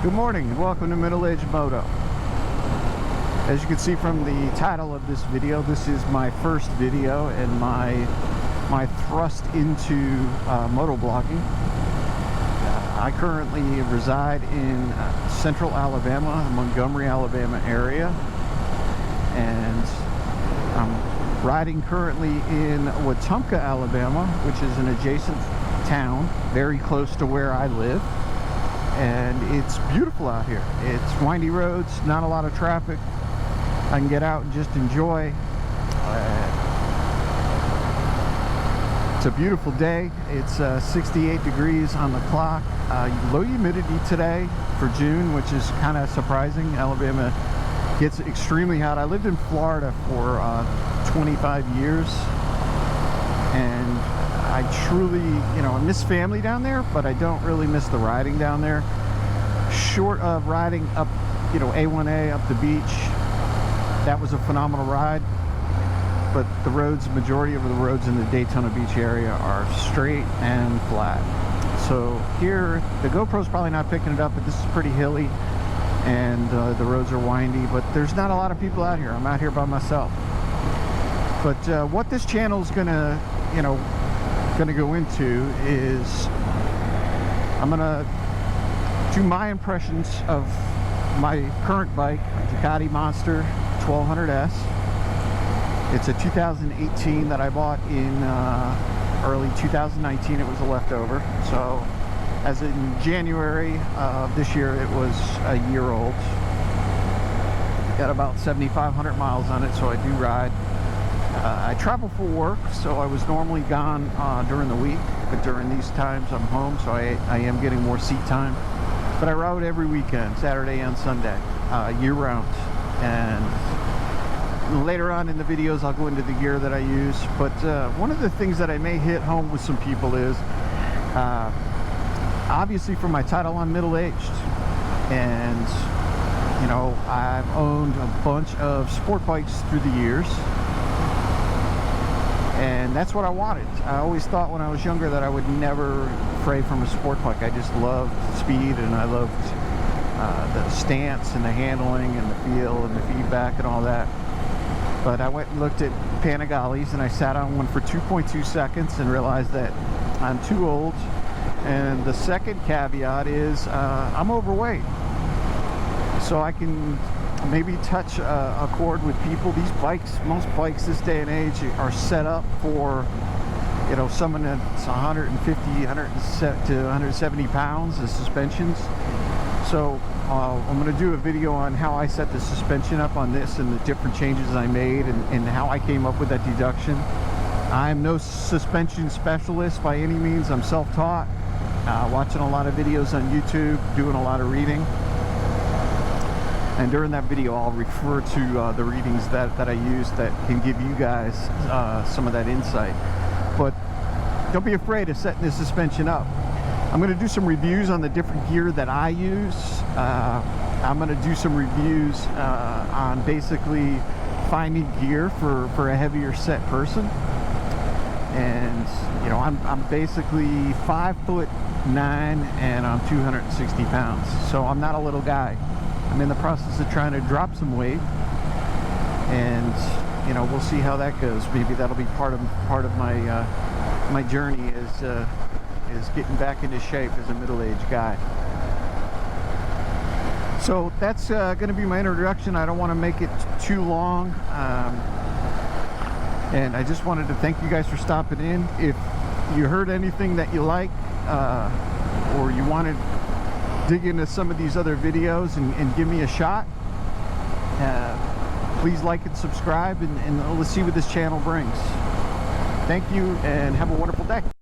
Good morning and welcome to Middle Age Moto. As you can see from the title of this video, this is my first video and my thrust into moto blogging. I currently reside in central Alabama, Montgomery, Alabama area, and I'm riding currently in Wetumpka, Alabama, which is an adjacent town very close to where I live. And it's beautiful out here. It's windy roads, not a lot of traffic. I can get out and just enjoy. It's a beautiful day. It's 68 degrees on the clock. Low humidity today for June, which is kind of surprising. Alabama gets extremely hot. I lived in Florida for 25 years, and I truly, I miss family down there, but I don't really miss the riding down there. Short of riding up, A1A up the beach, that was a phenomenal ride. But the roads, majority of the roads in the Daytona Beach area are straight and flat. So here, the GoPro's probably not picking it up, but this is pretty hilly, and the roads are windy. But there's not a lot of people out here. I'm out here by myself. But what this channel is gonna go into is I'm gonna do my impressions of my current bike, Ducati Monster 1200S. It's a 2018 that I bought in early 2019. It was a leftover. So as in January of this year, it was a year old. Got about 7,500 miles on it, so I do ride. I travel for work, so I was normally gone during the week, but during these times I'm home, so I am getting more seat time. But I ride every weekend, Saturday and Sunday, year-round. And later on in the videos, I'll go into the gear that I use. But one of the things that I may hit home with some people is, obviously from my title, I'm middle-aged. And, I've owned a bunch of sport bikes through the years. And that's what I wanted. I always thought when I was younger that I would never fray from a sport bike. I just loved speed, and I loved the stance and the handling and the feel and the feedback and all that. But I went and looked at Panigales, and I sat on one for 2.2 seconds and realized that I'm too old. And the second caveat is I'm overweight. So I can maybe touch a chord with people. These bikes, most bikes this day and age are set up for, someone that's 150, 170 to 170 pounds, the suspensions. So I'm going to do a video on how I set the suspension up on this and the different changes I made and how I came up with that deduction. I'm no suspension specialist by any means. I'm self-taught, watching a lot of videos on YouTube, doing a lot of reading. And during that video, I'll refer to the readings that I use that can give you guys some of that insight. But don't be afraid of setting this suspension up. I'm going to do some reviews on the different gear that I use. I'm going to do some reviews on basically finding gear for a heavier set person. And I'm basically 5'9" and I'm 260 pounds. So I'm not a little guy. I'm in the process of trying to drop some weight, and we'll see how that goes. Maybe that'll be part of my my journey is getting back into shape as a middle-aged guy. So that's going to be my introduction. I don't want to make it too long, and I just wanted to thank you guys for stopping in. If you heard anything that you like, or you wanted dig into some of these other videos and give me a shot, please like and subscribe, and let's see what this channel brings. Thank you and have a wonderful day.